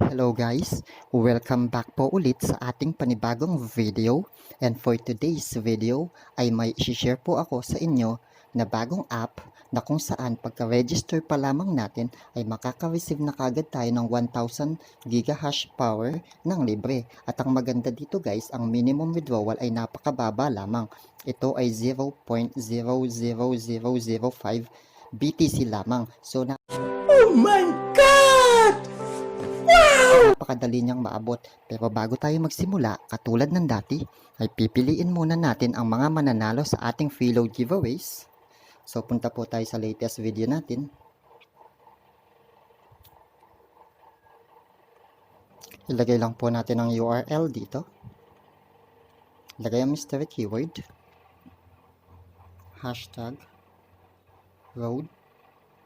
Hello guys! Welcome back po ulit sa ating panibagong video, and for today's video ay may share po ako sa inyo na bagong app na kung saan pagka-register pa lamang natin ay makaka-receive na kagad tayo ng 1000 gigahash power ng libre. At ang maganda dito guys, ang minimum withdrawal ay napakababa lamang. Ito ay 0.00005 BTC lamang. So oh my God! Napakadali niyang maabot. Pero bago tayo magsimula, katulad ng dati, ay pipiliin muna natin ang mga mananalo sa ating free load giveaways. So punta po tayo sa latest video natin. Ilagay lang po natin ang URL dito. Ilagay ang mystery keyword. Hashtag road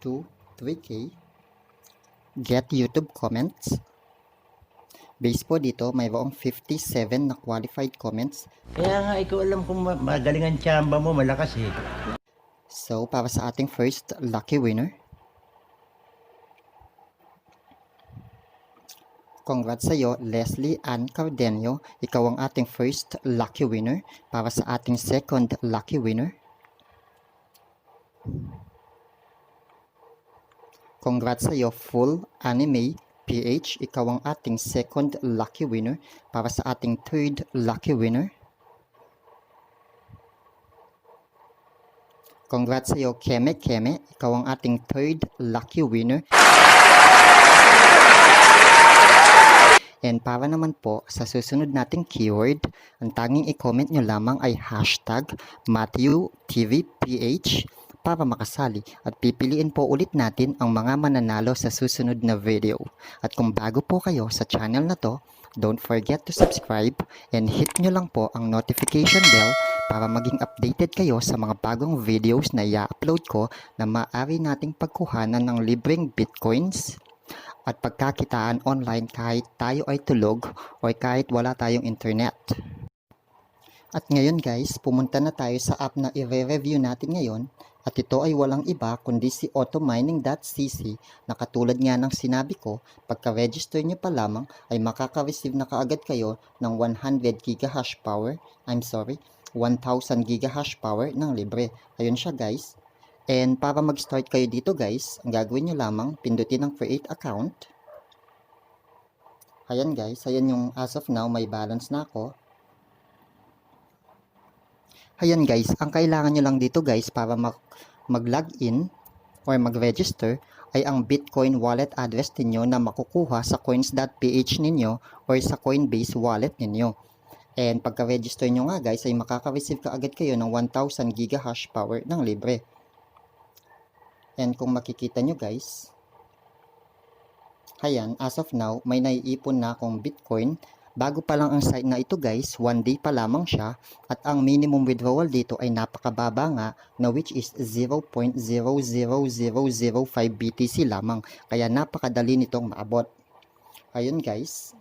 to 3K. Get YouTube comments. Base po dito, mayroong 57 na qualified comments. Kaya nga, ikaw alam kung magaling ang tsamba mo, malakas eh. So, para sa ating first lucky winner, congrats sa iyo, Leslie Ann Cardenio. Ikaw ang ating first lucky winner. Para sa ating second lucky winner, congrats sa iyo, Full Anime PH. Ikaw ang ating second lucky winner. Para sa ating third lucky winner, congrats sa iyo, Keme Keme. Ikaw ang ating third lucky winner. And para naman po sa susunod nating keyword, ang tanging i-comment nyo lamang ay hashtag MatthewTVPH para makasali, at pipiliin po ulit natin ang mga mananalo sa susunod na video. At kung bago po kayo sa channel na to, don't forget to subscribe and hit nyo lang po ang notification bell para maging updated kayo sa mga bagong videos na i-upload ko na maaari nating pagkuhanan ng libreng bitcoins at pagkakitaan online kahit tayo ay tulog o kahit wala tayong internet. At ngayon guys, pumunta na tayo sa app na i-review natin ngayon, at ito ay walang iba kundi si Automining.Cc na katulad nga ng sinabi ko, pagka-register nyo pa lamang ay makaka-receive na kaagad kayo ng 100 gigahash power, 1000 gigahash power ng libre. Ayun siya guys. And para mag-start kayo dito guys, ang gagawin nyo lamang, pindutin ang create account. Ayan guys, ayan yung as of now may balance na ako. Ayan guys, ang kailangan nyo lang dito guys para mag-login or mag-register ay ang Bitcoin wallet address ninyo na makukuha sa coins.ph ninyo or sa Coinbase wallet ninyo. And pagka-register nyo nga guys ay makaka-receive ka agad kayo ng 1000 gigahash power ng libre. And kung makikita nyo guys, ayan, as of now, may naiipon na akong Bitcoin. Bago pa lang ang site na ito guys, 1 day pa lamang siya, at ang minimum withdrawal dito ay napakababa nga na which is 0.00005 BTC lamang. Kaya napakadali nitong maabot. Ayun guys,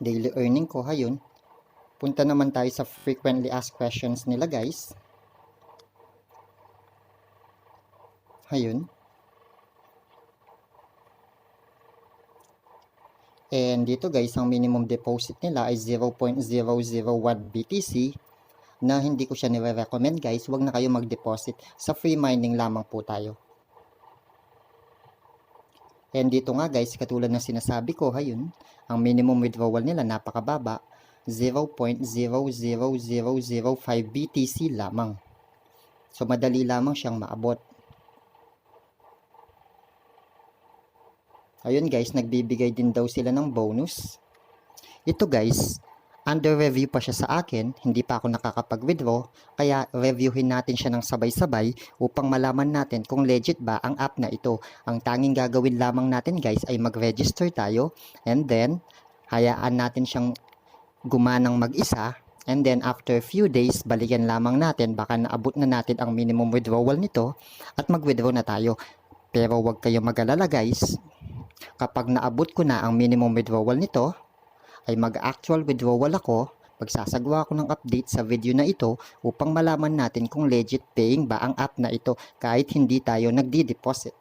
daily earning ko, ayun. Punta naman tayo sa frequently asked questions nila guys. Ayun. And dito guys, ang minimum deposit nila ay 0.001 BTC na hindi ko siya nire-recommend guys. Huwag na kayo mag-deposit. Sa free mining lamang po tayo. And dito nga guys, katulad ng sinasabi ko, ayun, ang minimum withdrawal nila napakababa, 0.00005 BTC lamang. So madali lamang siyang maabot. Ayun guys, nagbibigay din daw sila ng bonus. Ito guys, under review pa siya sa akin, hindi pa ako nakakapag-withdraw, kaya reviewin natin siya ng sabay-sabay upang malaman natin kung legit ba ang app na ito. Ang tanging gagawin lamang natin guys ay mag-register tayo, and then hayaan natin siyang gumanang mag-isa, and then after few days, balikan lamang natin, baka naabot na natin ang minimum withdrawal nito at mag-withdraw na tayo. Pero huwag kayo mag-alala guys. Kapag naabot ko na ang minimum withdrawal nito, ay mag-actual withdrawal ako, magsasagawa ako ng update sa video na ito upang malaman natin kung legit paying ba ang app na ito kahit hindi tayo nagdi-deposit.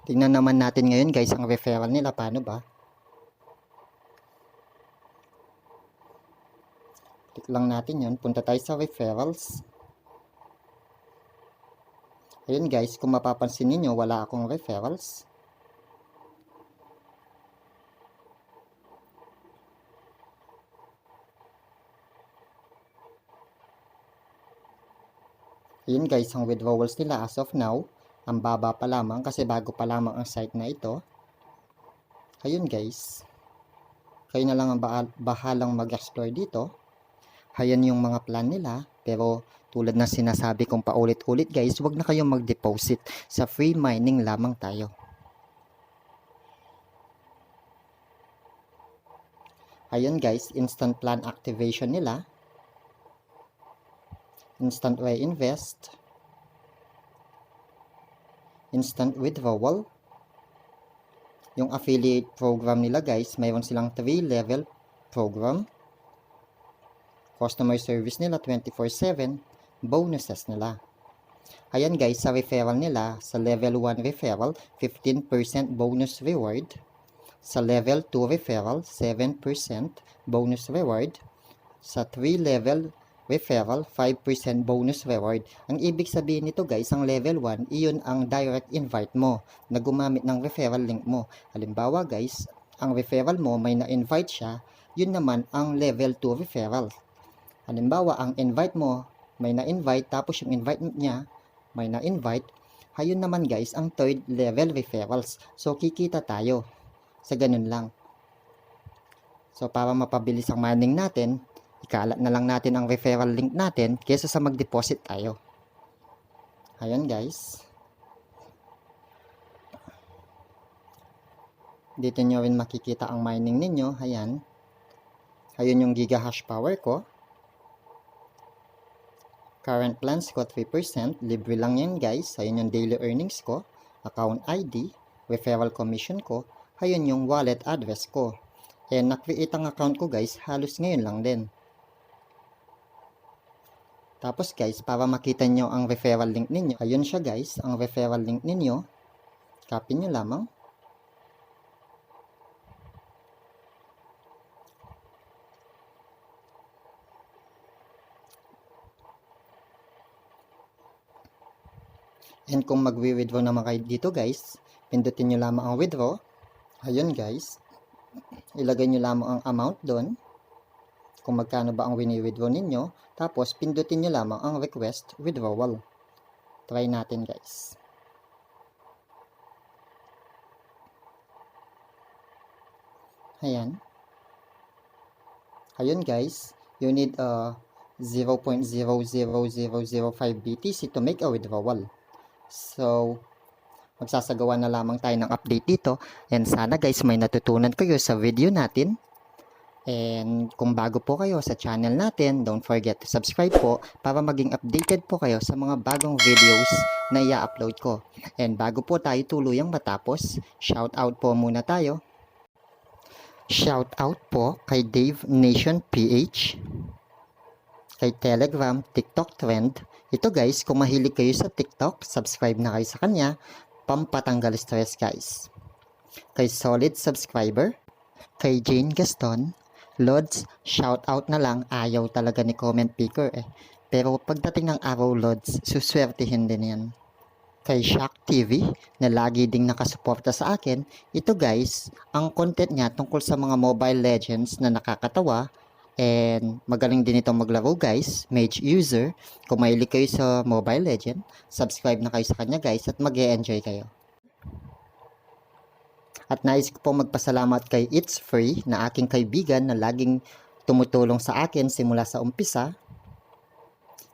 Tingnan naman natin ngayon guys ang referral nila. Paano ba? Click lang natin yun. Punta tayo sa referrals. Ayun guys, kung mapapansin niyo wala akong referrals. Ayun guys, ang withdrawals nila as of now, ang baba pa lamang kasi bago pa lamang ang site na ito. Ayun guys, kayo na lang ang bahalang mag-explore dito. Ayan yung mga plan nila, pero tulad na sinasabi kong paulit-ulit guys, huwag na kayong mag-deposit. Sa free mining lamang tayo. Ayun guys, instant plan activation nila. Instant reinvest. Instant withdrawal. Yung affiliate program nila guys, mayroon silang 3-level program. Customer service nila 24/7, bonuses nila. Ayan guys, sa referral nila, sa level 1 referral, 15% bonus reward. Sa level 2 referral, 7% bonus reward. Sa 3-level referral, 5% bonus reward. Ang ibig sabihin nito guys, ang level 1, iyon ang direct invite mo na gumamit ng referral link mo. Halimbawa guys, ang referral mo may na-invite siya, yun naman ang level 2 referral. Halimbawa, ang invite mo, may na-invite, tapos yung invite niya, may na-invite. Ayun naman guys, ang 3rd level referrals. So, kikita tayo sa ganun lang. So, para mapabilis ang mining natin, ikalat na lang natin ang referral link natin kaysa sa mag-deposit tayo. Ayun guys. Dito nyo rin makikita ang mining ninyo. Ayan. Ayun yung gigahash power ko. Current plans ko 3%, libre lang yan guys. Ayun yung daily earnings ko, account ID, referral commission ko, ayun yung wallet address ko. And na-create ang account ko guys, halos ngayon lang din. Tapos guys, para makita nyo ang referral link ninyo, ayun siya guys, ang referral link ninyo. Copy nyo lamang. And kung magwi-withdraw naman kayo dito guys, pindutin nyo lamang ang withdraw. Ayun guys, ilagay nyo lamang ang amount doon, kung magkano ba ang wini-withdraw ninyo, tapos pindutin nyo lamang ang request withdrawal. Try natin guys. Ayan. Ayun guys, you need 0.00005 BTC to make a withdrawal. So, magsasagawa na lamang tayo ng update dito. And sana guys may natutunan kayo sa video natin. And kung bago po kayo sa channel natin, don't forget to subscribe po para maging updated po kayo sa mga bagong videos na i-upload ko. And bago po tayo tuluyang matapos, shout out po muna tayo. Shout out po kay Dave Nation PH, kay Telegram, TikTok Trend. Ito guys, kung mahilig kayo sa TikTok, subscribe na kayo sa kanya. Pampatanggal stress guys. Kay Solid Subscriber, kay Jane Gaston, Lods, shout out na lang. Ayaw talaga ni comment picker eh. Pero pagdating ng araw Lods, suswertihin din yan. Kay Shock TV, na lagi ding nakasuporta sa akin. Ito guys, ang content niya tungkol sa mga Mobile Legends na nakakatawa. And magaling din itong maglaro guys, mage user. Kung mahilig kayo sa Mobile Legend, subscribe na kayo sa kanya guys at mag-e-enjoy kayo. At nais ko pong magpasalamat kay It's Free na aking kaibigan na laging tumutulong sa akin simula sa umpisa.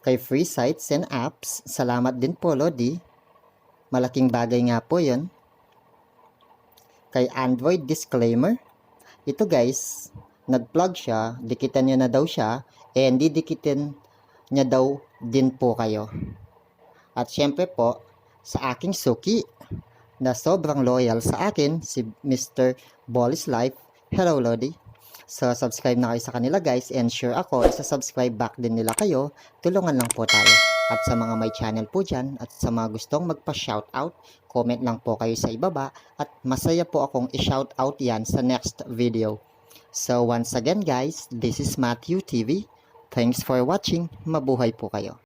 Kay Free Sites and Apps, salamat din po Lodi. Malaking bagay nga po yun. Kay Android Disclaimer, ito guys, nag-plug siya, dikitan niya na daw siya, and didikitin niya daw din po kayo. At syempre po, sa aking suki, na sobrang loyal sa akin, si Mr. Bolly's Life. Hello Lodi. So subscribe na kayo sa kanila guys, and sure ako, isa-subscribe back din nila kayo. Tulungan lang po tayo. At sa mga may channel po dyan at sa mga gustong magpa-shoutout, comment lang po kayo sa ibaba at masaya po akong i-shoutout yan sa next video. So once again guys, this is Matthew TV. Thanks for watching. Mabuhay po kayo.